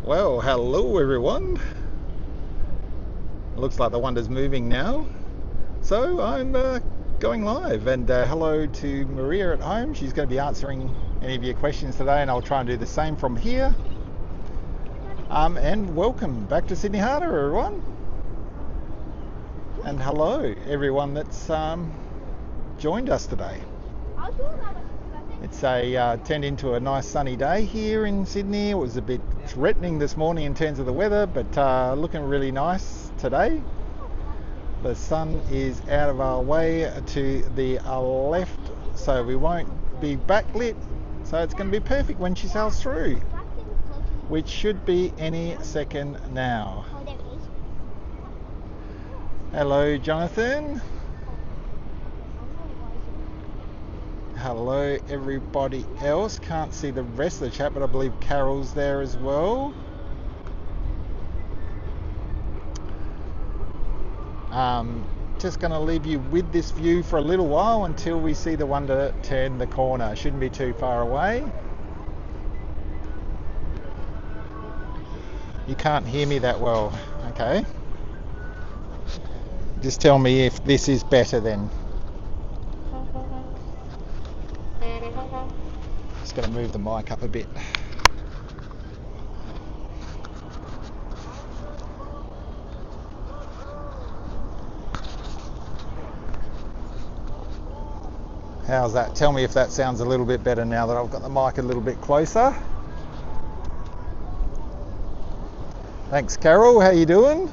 Well, hello everyone. Looks like the Wonder's moving now. So I'm going live, and hello to Maria at home. She's going to be answering any of your questions today, and I'll try and do the same from here. And welcome back to Sydney Harbour, everyone. And hello everyone that's joined us today. It's turned into a nice sunny day here in Sydney. It was a bit threatening this morning in terms of the weather, but looking really nice today. The sun is out of our way to the left, so we won't be backlit. So it's going to be perfect when she sails through, which should be any second now. Hello, Jonathan. Hello everybody else. Can't see the rest of the chat, but I believe Carol's there as well. Just going to leave you with this view for a little while until we see the Wonder turn the corner. Shouldn't be too far away. You can't hear me that well. Okay. Just tell me if this is better then. Just going to move the mic up a bit. How's that? Tell me if that sounds a little bit better now that I've got the mic a little bit closer. Thanks, Carol. How you doing?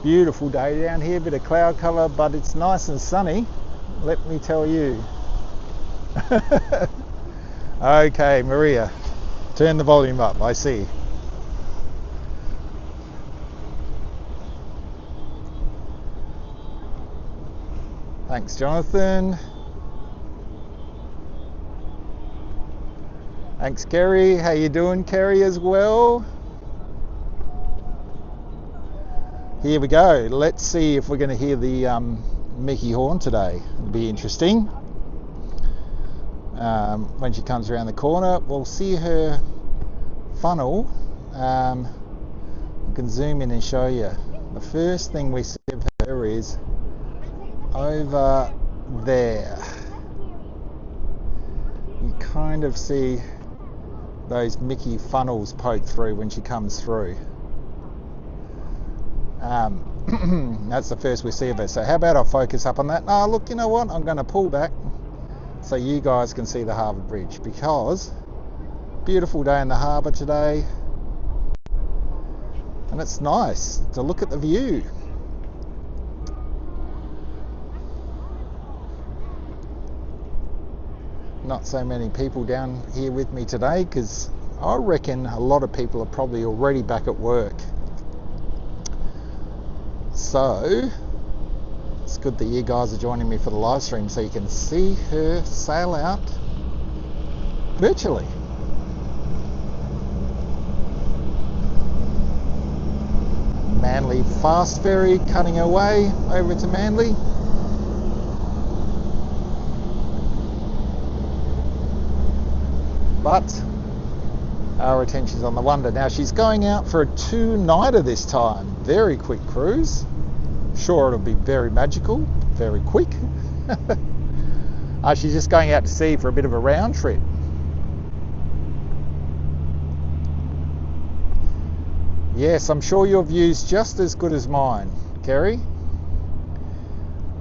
Beautiful day down here, bit of cloud cover, but it's nice and sunny, let me tell you. Okay, Maria, turn the volume up, I see. Thanks, Jonathan. Thanks, Kerry. How you doing, Kerry, as well? Here we go. Let's see if we're going to hear the Mickey horn today. It'll be interesting. When she comes around the corner, we'll see her funnel. I can zoom in and show you. The first thing we see of her is over there. You kind of see those Mickey funnels poke through when she comes through. That's the first we see of her. So how about I focus up on that? Oh, look, you know what? I'm going to pull back so you guys can see the Harbour Bridge, because beautiful day in the harbour today, and it's nice to look at the view. Not so many people down here with me today, because I reckon a lot of people are probably already back at work. So it's good that you guys are joining me for the live stream so you can see her sail out virtually. Manly fast ferry cutting her way over to Manly. But our attention's on the Wonder. Now she's going out for a 2-nighter this time. Very quick cruise. Sure, it'll be very magical, very quick. She's just going out to sea for a bit of a round trip. Yes, I'm sure your view's just as good as mine, Kerry.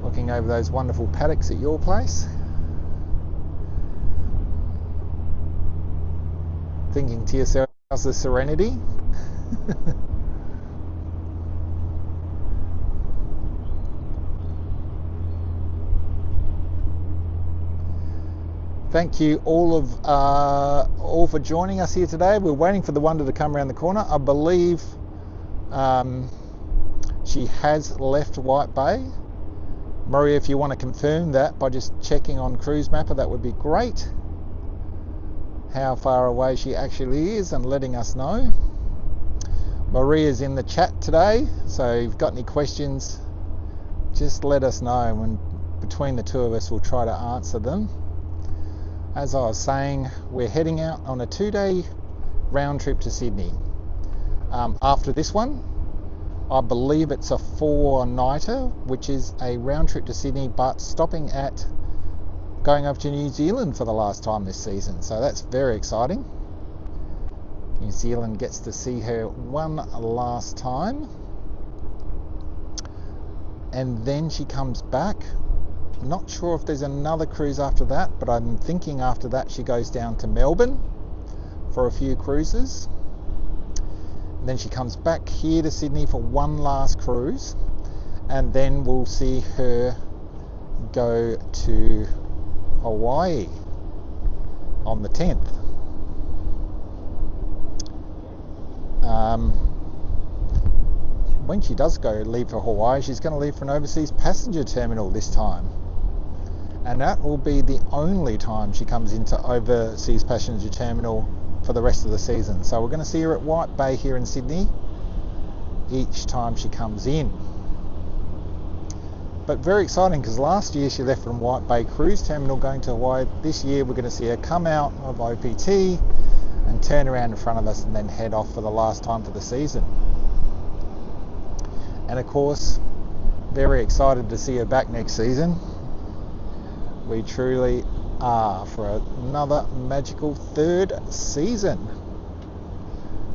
Looking over those wonderful paddocks at your place. Thinking to yourself, how's the Serenity? Thank you all for joining us here today. We're waiting for the Wonder to come around the corner. I believe she has left White Bay. Maria, if you want to confirm that by just checking on Cruise Mapper, that would be great. How far away she actually is and letting us know. Maria's in the chat today, so if you've got any questions, just let us know, and between the two of us we'll try to answer them. as I was saying, we're heading out on a 2-day round trip to Sydney. After this one, I believe it's a 4-nighter, which is a round trip to Sydney, but stopping at going over to New Zealand for the last time this season. So that's very exciting. New Zealand gets to see her one last time. And then she comes back. Not sure if there's another cruise after that, but I'm thinking after that she goes down to Melbourne for a few cruises. And then she comes back here to Sydney for one last cruise. And then we'll see her go to Hawaii on the 10th. When she does leave for Hawaii, she's going to leave for an overseas passenger terminal this time. And that will be the only time she comes into overseas passenger terminal for the rest of the season. So we're going to see her at White Bay here in Sydney each time she comes in. But very exciting, because last year she left from White Bay Cruise Terminal going to Hawaii. This year we're going to see her come out of OPT and turn around in front of us and then head off for the last time for the season. And of course, very excited to see her back next season. We truly are, for another magical 3rd season.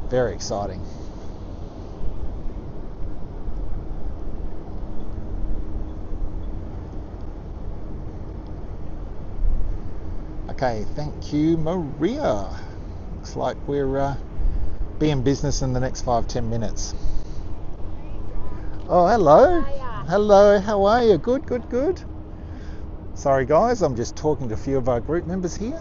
Very exciting. Okay, thank you, Maria. Looks like we're be in business in the next 5-10 minutes. Oh, hello. Hello, how are you? Good, good, good. Sorry guys, I'm just talking to a few of our group members here.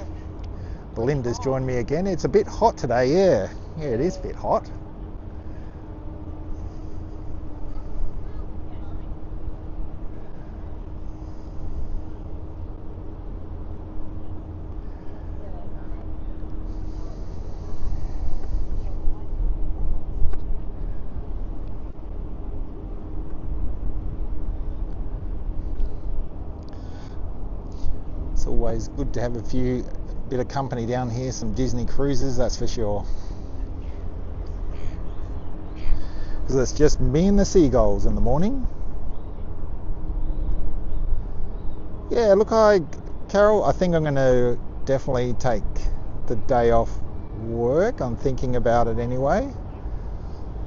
Belinda's joined me again. It's a bit hot today, yeah. Yeah, it is a bit hot. It's always good to have a bit of company down here, some Disney cruises, that's for sure. Because it's just me and the seagulls in the morning. Yeah, look, Carol, I think I'm going to definitely take the day off work. I'm thinking about it anyway.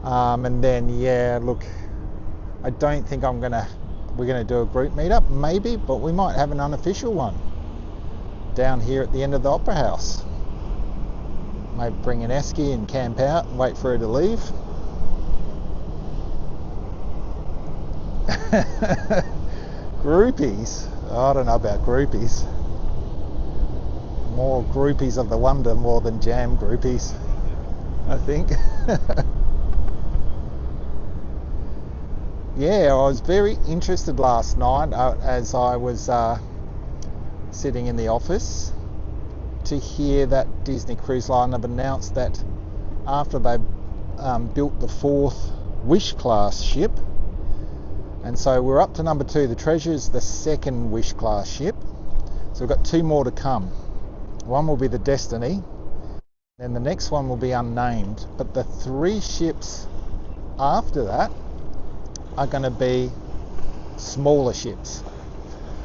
And then, yeah, look, I don't think we're going to do a group meetup, maybe, but we might have an unofficial one down here at the end of the Opera House. Maybe bring an esky and camp out and wait for her to leave. Groupies? I don't know about groupies. More groupies of the wonder more than jam groupies, I think. Yeah, I was very interested last night as I was sitting in the office to hear that Disney Cruise Line have announced that after they built the 4th Wish class ship, and so we're up to number 2. The Treasure is the 2nd Wish class ship, so we've got 2 more to come. One will be the Destiny, and the next one will be unnamed, but the 3 ships after that are going to be smaller ships.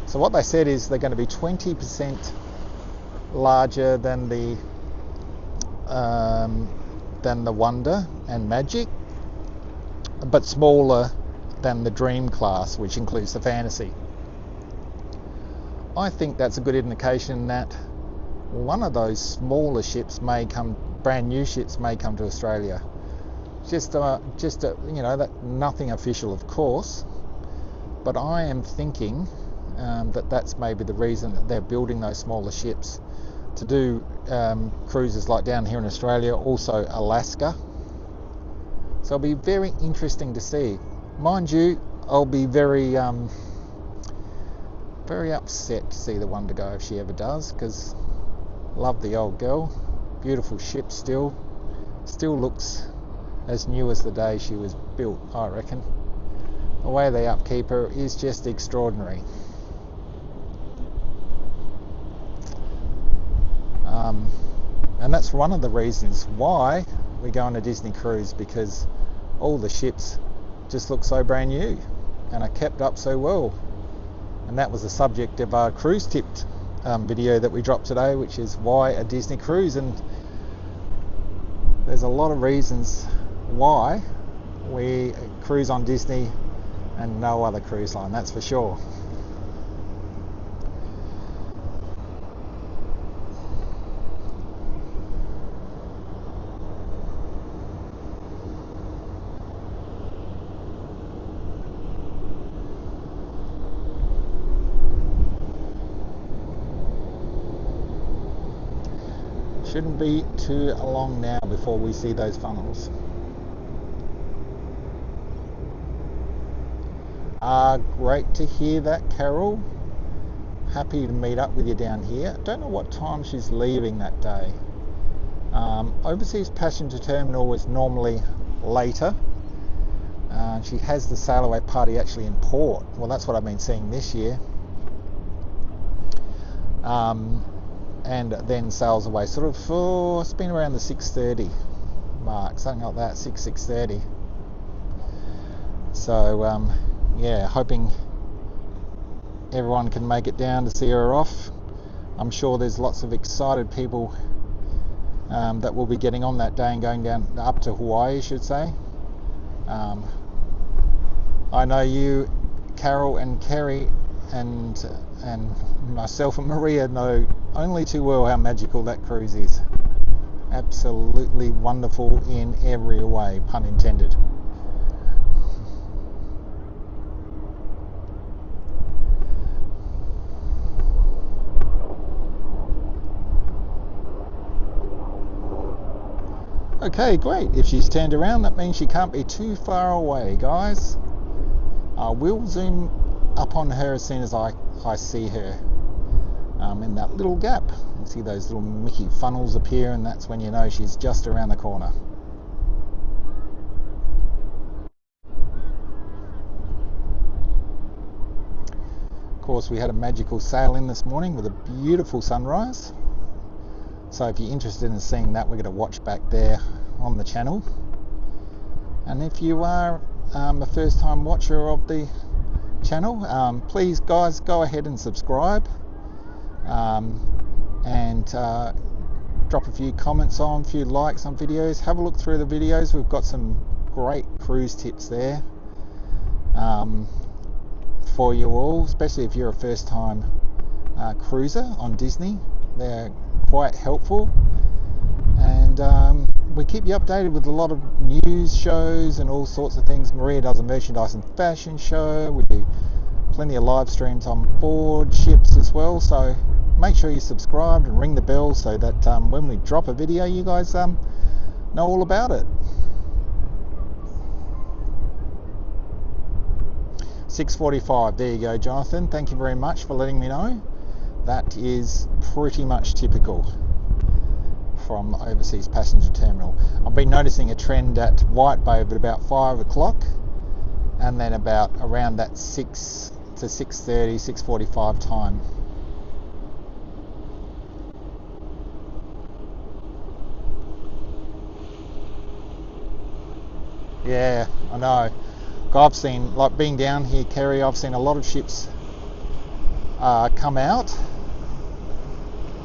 So what they said is they're going to be 20% larger than the Wonder and Magic, but smaller than the Dream class, which includes the Fantasy. I think that's a good indication that one of those smaller ships brand new ships may come to Australia. Just that nothing official, of course, but I am thinking that's maybe the reason that they're building those smaller ships to do cruises like down here in Australia, also Alaska. So it'll be very interesting to see. Mind you, I'll be very upset to see the Wonder go if she ever does, because love the old girl, beautiful ship still looks as new as the day she was built, I reckon. The way they upkeep her is just extraordinary. And that's one of the reasons why we go on a Disney cruise, because all the ships just look so brand new and are kept up so well. And that was the subject of our cruise tipped video that we dropped today, which is why a Disney cruise. And there's a lot of reasons why we cruise on Disney and no other cruise line, that's for sure. Shouldn't be too long now before we see those funnels. Great to hear that, Carol. Happy to meet up with you down here. Don't know what time she's leaving that day. Overseas passenger terminal is normally later. She has the sail away party actually in port. Well, that's what I've been seeing this year. And then sails away sort of for, it's been around the 6:30 mark, something like that, 6:30. So yeah, hoping everyone can make it down to see her off. I'm sure there's lots of excited people that will be getting on that day and going down up to Hawaii, I should say. I know you, Carol and Kerry and myself and Maria know only too well how magical that cruise is. Absolutely wonderful in every way, pun intended. Okay, great. If she's turned around, that means she can't be too far away, guys. I will zoom up on her as soon as I see her in that little gap. You see those little Mickey funnels appear, and that's when you know she's just around the corner. Of course, we had a magical sail in this morning with a beautiful sunrise. So if you're interested in seeing that, we're going to watch back there on the channel. And if you are a first time watcher of the channel, please guys go ahead and subscribe, and drop a few comments on, a few likes on videos. Have a look through the videos. We've got some great cruise tips there for you all, especially if you're a first time cruiser on Disney. They're quite helpful, and we keep you updated with a lot of news shows and all sorts of things. Maria does a merchandise and fashion show. We do plenty of live streams on board ships as well, so make sure you subscribe and ring the bell so that when we drop a video, you guys know all about it. 6:45, there you go, Jonathan. Thank you very much for letting me know. That is pretty much typical from overseas passenger terminal. I've been noticing a trend at White Bay at about 5 o'clock, and then about around that 6 to 6:30, 6:45 time. Yeah, I know. I've seen, like being down here, Kerry, I've seen a lot of ships come out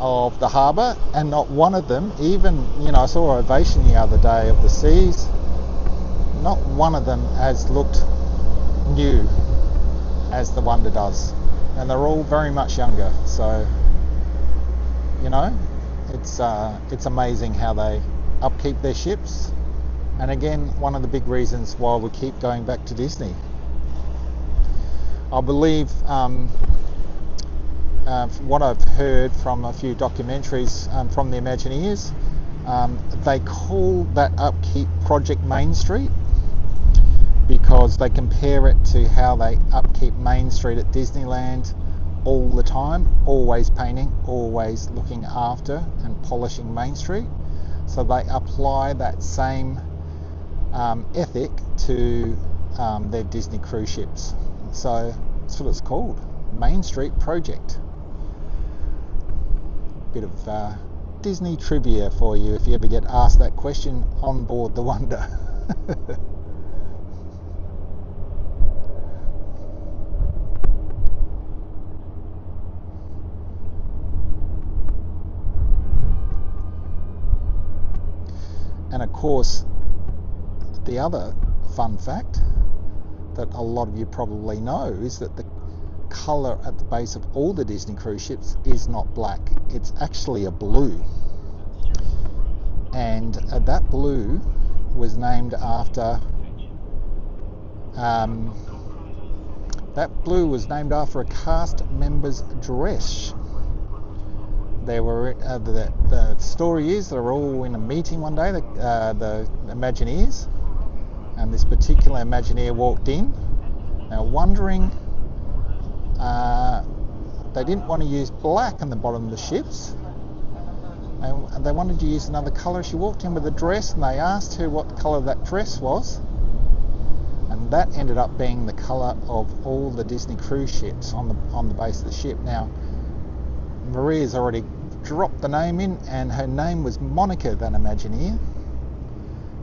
of the harbour, and not one of them, even, I saw Ovation the other day of the Seas, not one of them has looked new as the Wonder does, and they're all very much younger. So it's amazing how they upkeep their ships, and again, one of the big reasons why we keep going back to Disney. I believe what I've heard from a few documentaries from the Imagineers, they call that upkeep Project Main Street, because they compare it to how they upkeep Main Street at Disneyland all the time, always painting, always looking after and polishing Main Street. So they apply that same ethic to their Disney cruise ships. So that's what it's called, Main Street Project. Bit of Disney trivia for you if you ever get asked that question on board the Wonder. And of course, the other fun fact that a lot of you probably know is that the colour at the base of all the Disney cruise ships is not black, it's actually a blue. And that blue was named after a cast member's dress. There were the story is they were all in a meeting one day, the Imagineers, and this particular Imagineer walked in. Now wondering, they didn't want to use black on the bottom of the ships. And they wanted to use another colour. She walked in with a dress, and they asked her what the colour that dress was, and that ended up being the colour of all the Disney cruise ships on the base of the ship. Now, Maria's already dropped the name in, and her name was Monica, that Imagineer.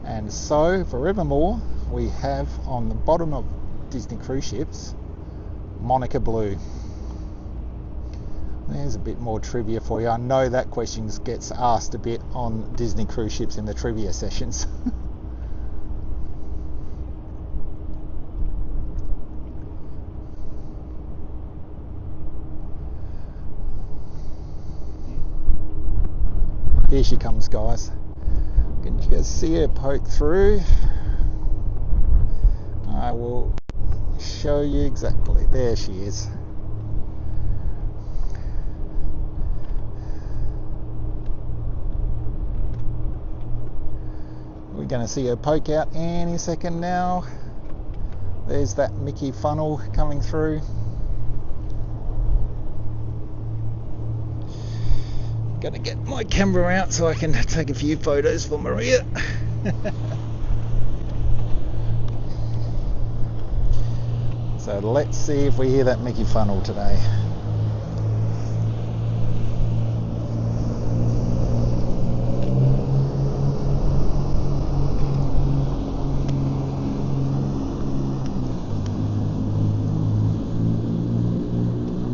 And so, forevermore, we have on the bottom of Disney cruise ships, Monica Blue. There's a bit more trivia for you. I know that question gets asked a bit on Disney cruise ships in the trivia sessions. Here she comes, guys. You can just see her poke through. I will show you exactly. There she is. We're going to see her poke out any second now. There's that Mickey funnel coming through. Going to get my camera out so I can take a few photos for Maria. So let's see if we hear that Mickey funnel today.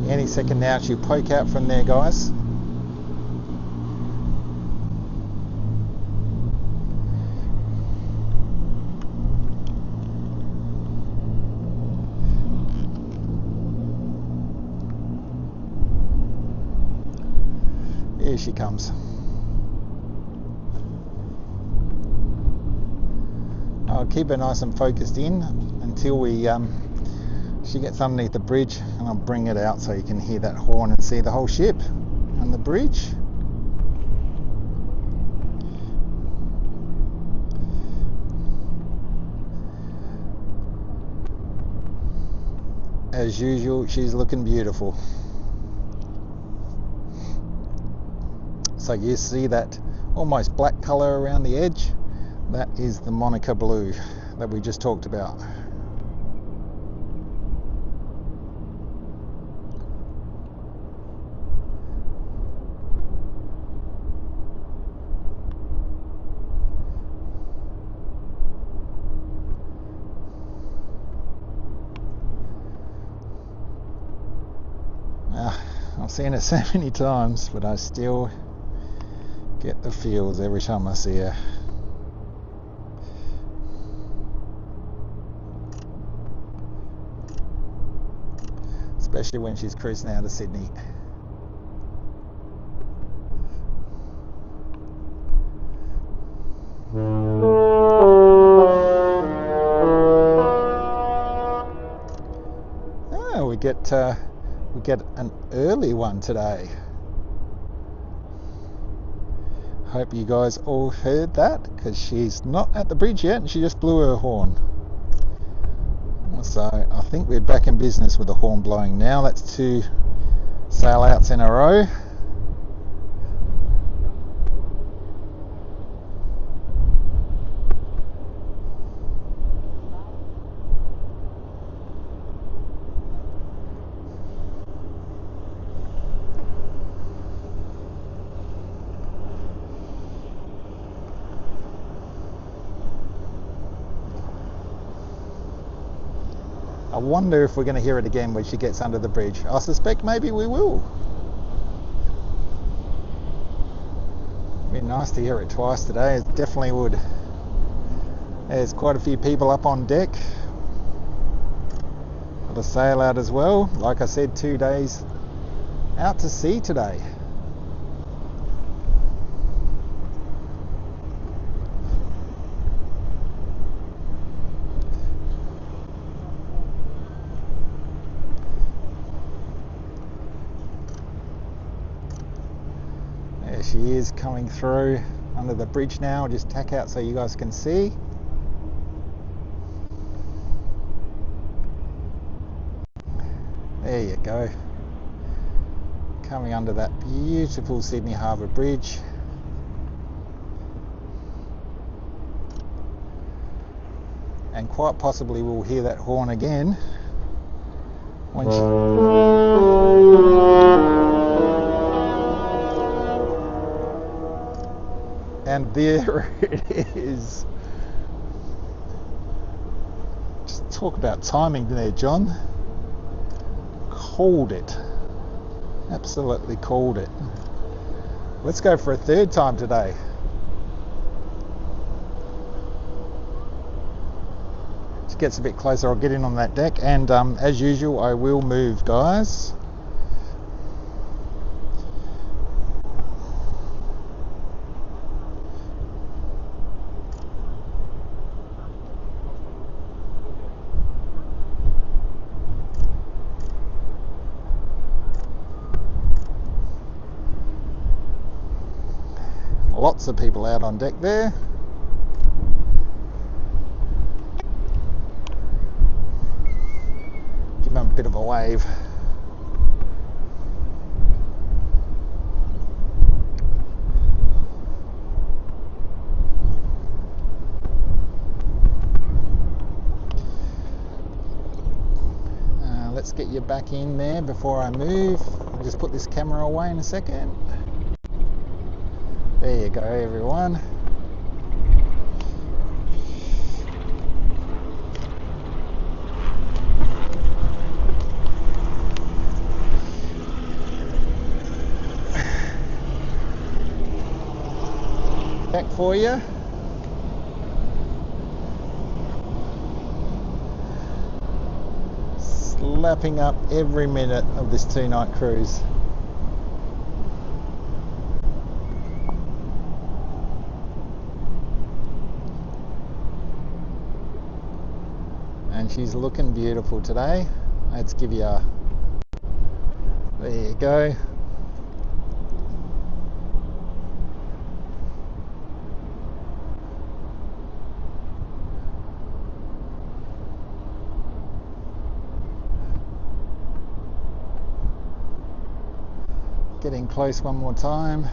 Any second now she'll poke out from there, guys. Here she comes. I'll keep her nice and focused in until she gets underneath the bridge, and I'll bring it out so you can hear that horn and see the whole ship and the bridge. As usual, she's looking beautiful. So you see that almost black colour around the edge? That is the Monica Blue that we just talked about. I've seen her so many times, but I still get the feels every time I see her. Especially when she's cruising out of Sydney. Oh, we get an early one today. Hope you guys all heard that, because she's not at the bridge yet and she just blew her horn. So I think we're back in business with the horn blowing now. That's 2 sail outs in a row. I wonder if we're going to hear it again when she gets under the bridge. I suspect maybe we will. It'd be nice to hear it twice today. It definitely would. There's quite a few people up on deck. Got a sail out as well. Like I said, 2 days out to sea today. There she is coming through under the bridge now. I'll just tack out so you guys can see. There you go. Coming under that beautiful Sydney Harbour Bridge. And quite possibly we'll hear that horn again when and there it is. Just talk about timing there, John. Called it. Absolutely called it. Let's go for a third time today. As it gets a bit closer, I'll get in on that deck, and as usual I will move, guys. Lots of people out on deck there. Give them a bit of a wave. Let's get you back in there before I move. I'll just put this camera away in a second. There you go, everyone. Back for you. Slapping up every minute of this 2-night cruise. And she's looking beautiful today. Let's give you a... There you go. Getting close one more time.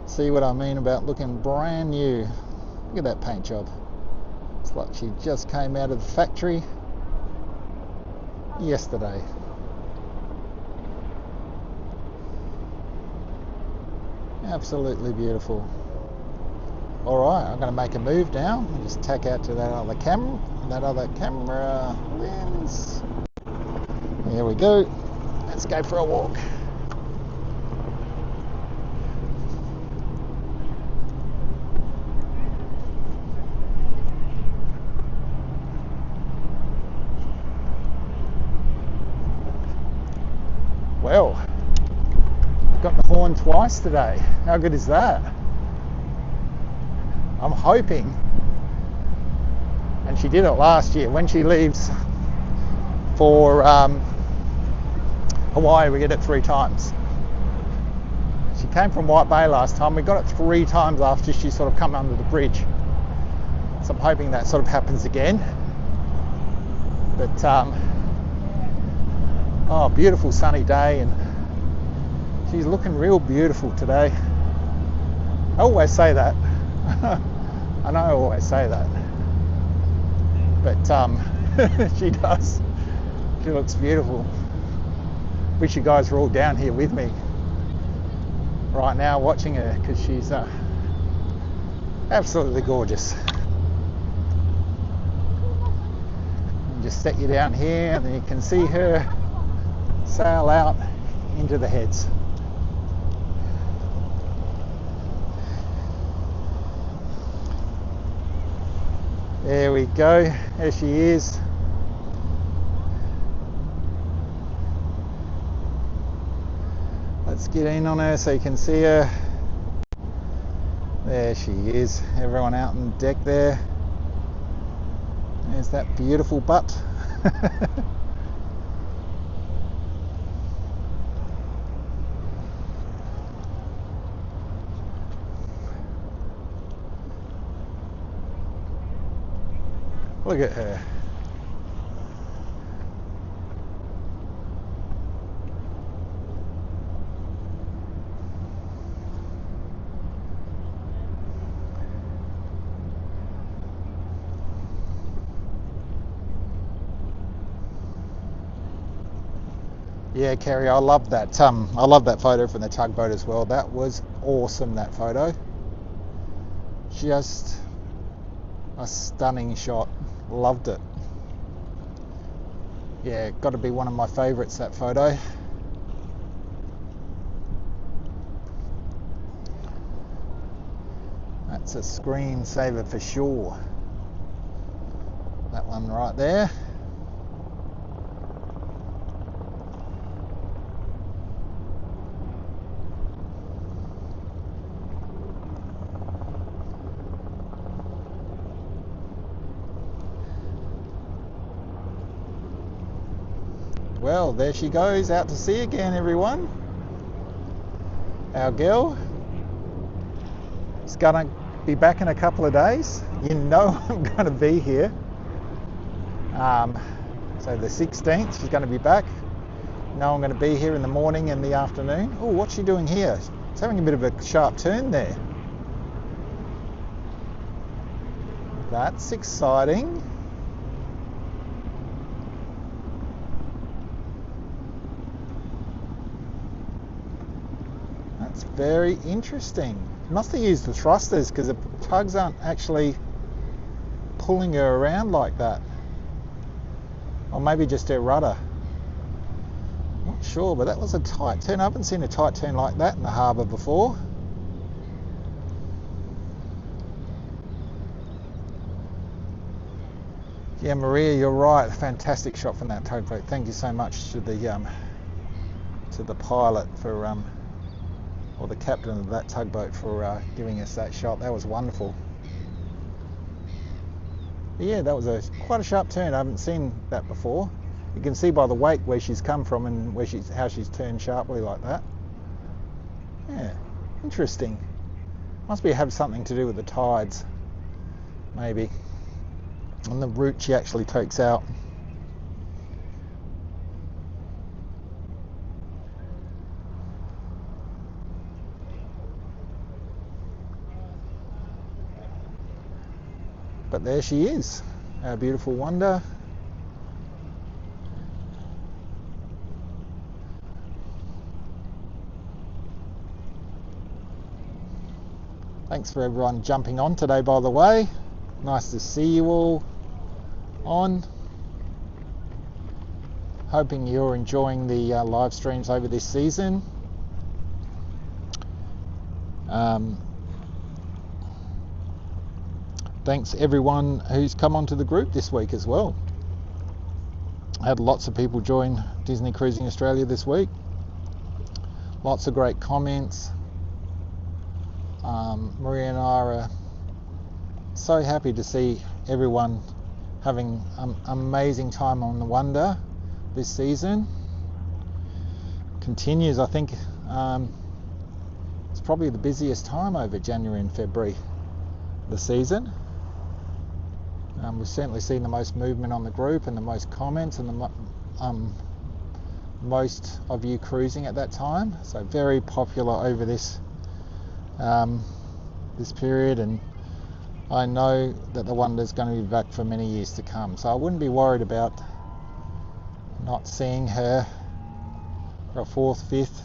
See what I mean about looking brand new. Look at that paint job. It's like she just came out of the factory yesterday. Absolutely beautiful. Alright, I'm going to make a move now. I'll just tack out to that other camera lens. There we go. Let's go for a walk. Well, got the horn twice today. How good is that? I'm hoping, and she did it last year, when she leaves for Hawaii, we get it 3 times. She came from White Bay last time. We got it 3 times after she sort of come under the bridge. So I'm hoping that sort of happens again. But oh, beautiful sunny day, and she's looking real beautiful today. I always say that. I know I always say that, but she does. She looks beautiful. Wish you guys were all down here with me right now watching her, because she's Absolutely gorgeous. Just set you down here and then you can see her sail out into the heads. There we go, there she is. Let's get in on her so you can see her. There she is, everyone out on deck there. There's that beautiful butt. Look at her. Yeah, Kerry, I love that. I love that photo from the tugboat as well. That was awesome. That photo, just a stunning shot. Loved it. Yeah, got to be one of my favourites. That photo. That's a screensaver for sure. That one right there. Well, there she goes, out to sea again, everyone. Our girl is gonna be back in a couple of days. You know I'm gonna be here. So the 16th, she's gonna be back. You know I'm gonna be here in the morning and the afternoon. Oh, what's she doing here? She's having a bit of a sharp turn there. That's exciting. That's very interesting. Must have used the thrusters because the tugs aren't actually pulling her around like that. Or maybe just her rudder. Not sure, but that was a tight turn. I haven't seen a tight turn like that in the harbour before. Yeah, Maria, you're right. Fantastic shot from that tugboat. Thank you so much to the pilot for or the captain of that tugboat for giving us that shot. That was wonderful. But yeah, that was quite a sharp turn. I haven't seen that before. You can see by the wake where she's come from and how she's turned sharply like that. Yeah, interesting. Must have something to do with the tides, maybe, and the route she actually takes out. But there she is, our beautiful wonder. Thanks for everyone jumping on today, by the way. Nice to see you all on. Hoping you're enjoying the live streams over this season. Thanks everyone who's come onto the group this week as well. I had lots of people join Disney Cruising Australia this week. Lots of great comments. Maria and I are so happy to see everyone having an amazing time on the Wonder this season. Continues, I think it's probably the busiest time over January and February the season. We've certainly seen the most movement on the group and the most comments and the most of you cruising at that time. So very popular over this this period, and I know that the Wonder's going to be back for many years to come. So I wouldn't be worried about not seeing her for a 4th, 5th,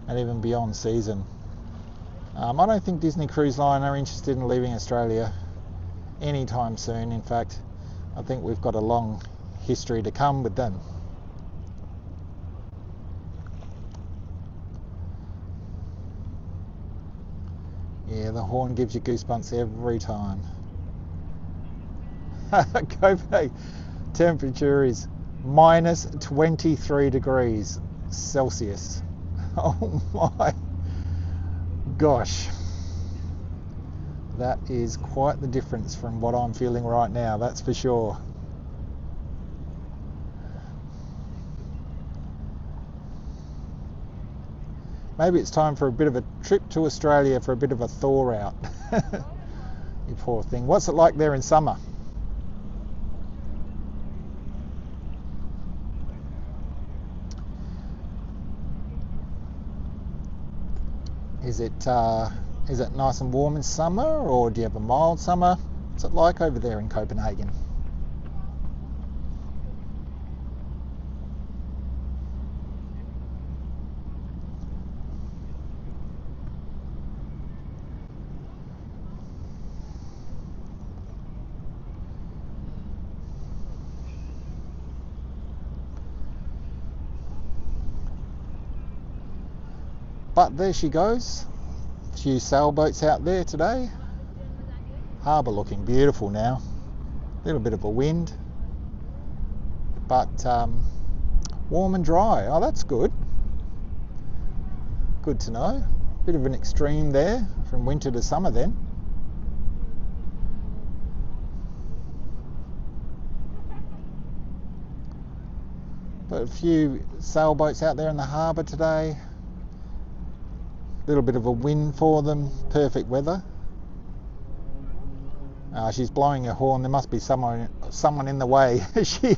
and even beyond season. I don't think Disney Cruise Line are interested in leaving Australia anytime soon. In fact, I think we've got a long history to come with them. Yeah, the horn gives you goosebumps every time. Copenhagen temperature is minus 23 degrees Celsius. Oh my gosh. That is quite the difference from what I'm feeling right now, that's for sure. Maybe it's time for a bit of a trip to Australia for a bit of a thaw out. You poor thing. What's it like there in summer? Is it nice and warm in summer, or do you have a mild summer? What's it like over there in Copenhagen? But there she goes. A few sailboats out there today. Harbour looking beautiful now. A little bit of a wind, but warm and dry. Oh, that's good. Good to know. Bit of an extreme there from winter to summer then. But a few sailboats out there in the harbour today. Little bit of a wind for them, perfect weather. She's blowing her horn. There must be someone in the way. She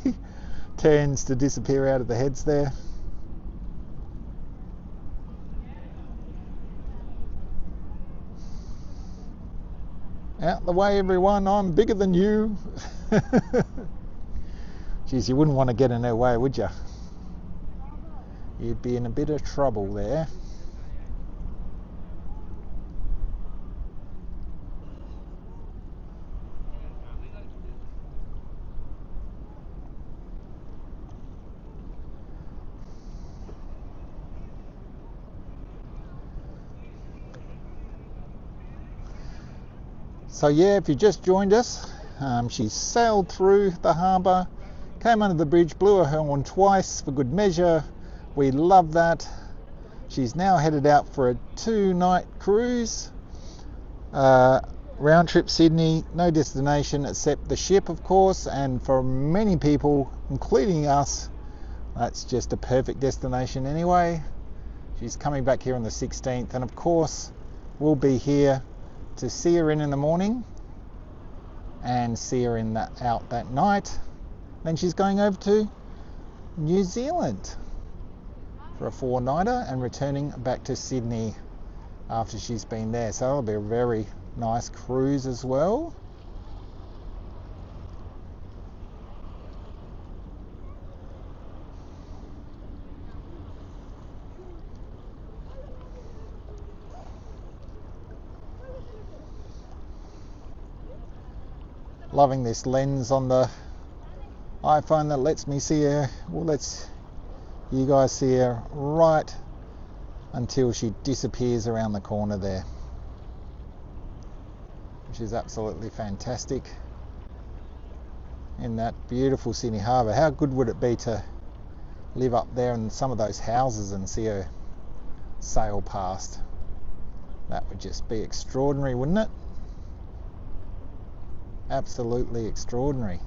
turns to disappear out of the heads there. Out the way, everyone, I'm bigger than you. Geez, you wouldn't want to get in her way, would you? You'd be in a bit of trouble there. So yeah, if you just joined us, she sailed through the harbour, came under the bridge, blew her horn twice for good measure. We love that. She's now headed out for a 2-night cruise. Round trip Sydney, no destination except the ship, of course, and for many people, including us, that's just a perfect destination anyway. She's coming back here on the 16th, and of course we'll be here to see her in the morning and see her out that night. Then she's going over to New Zealand for a 4-nighter and returning back to Sydney after she's been there. So it'll be a very nice cruise as well. Loving this lens on the iPhone that lets me see her, well, lets you guys see her right until she disappears around the corner there, which is absolutely fantastic in that beautiful Sydney Harbour. How good would it be to live up there in some of those houses and see her sail past? That would just be extraordinary, wouldn't it? Absolutely extraordinary.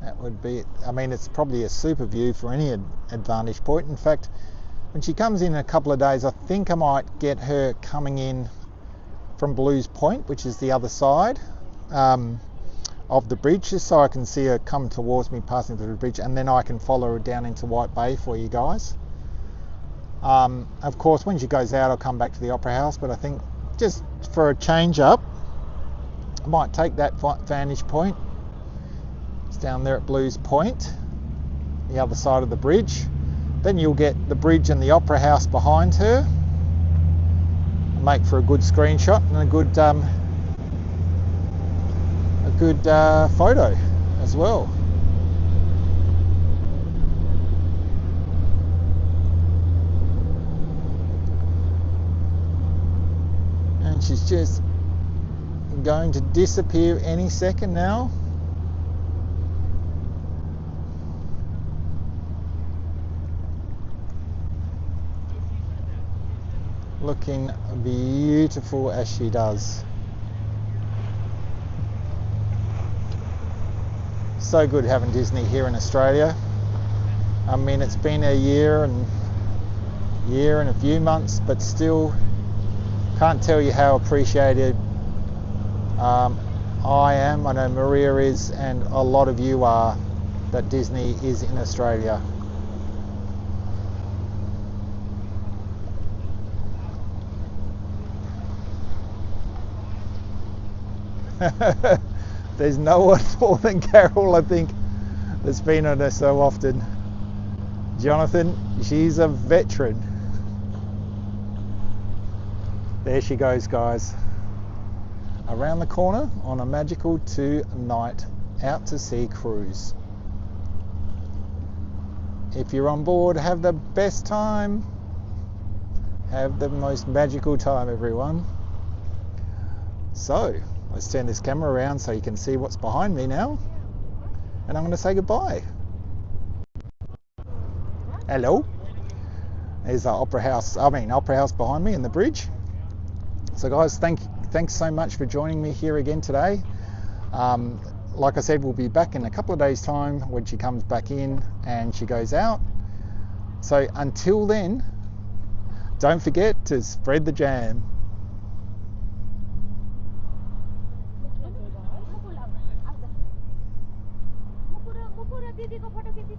That would be, I mean, it's probably a super view for any advantage point. In fact, when she comes in a couple of days, I think I might get her coming in from Blues Point, which is the other side of the bridge, just so I can see her come towards me passing through the bridge, and then I can follow her down into White Bay for you guys. Of course, when she goes out, I'll come back to the Opera House, but I think just for a change up, I might take that vantage point, down there at Blues Point, the other side of the bridge. Then you'll get the bridge and the Opera House behind her. Make for a good screenshot and a good photo as well. And she's just going to disappear any second now. Looking beautiful as she does. So good having Disney here in Australia. I mean, it's been a year and a few months, but still can't tell you how appreciated I am, I know Maria is, and a lot of you are, that Disney is in Australia. There's no one more than Carol, I think, that's been on her so often. Jonathan, she's a veteran. There she goes, guys. Around the corner on a magical 2-night out to sea cruise. If you're on board, have the best time. Have the most magical time, everyone. So, let's turn this camera around so you can see what's behind me now. And I'm going to say goodbye. Hello. There's the Opera House behind me in the bridge. So guys, thanks so much for joining me here again today. Like I said, we'll be back in a couple of days' time when she comes back in and she goes out. So until then, don't forget to spread the jam. दीदी को photo खींची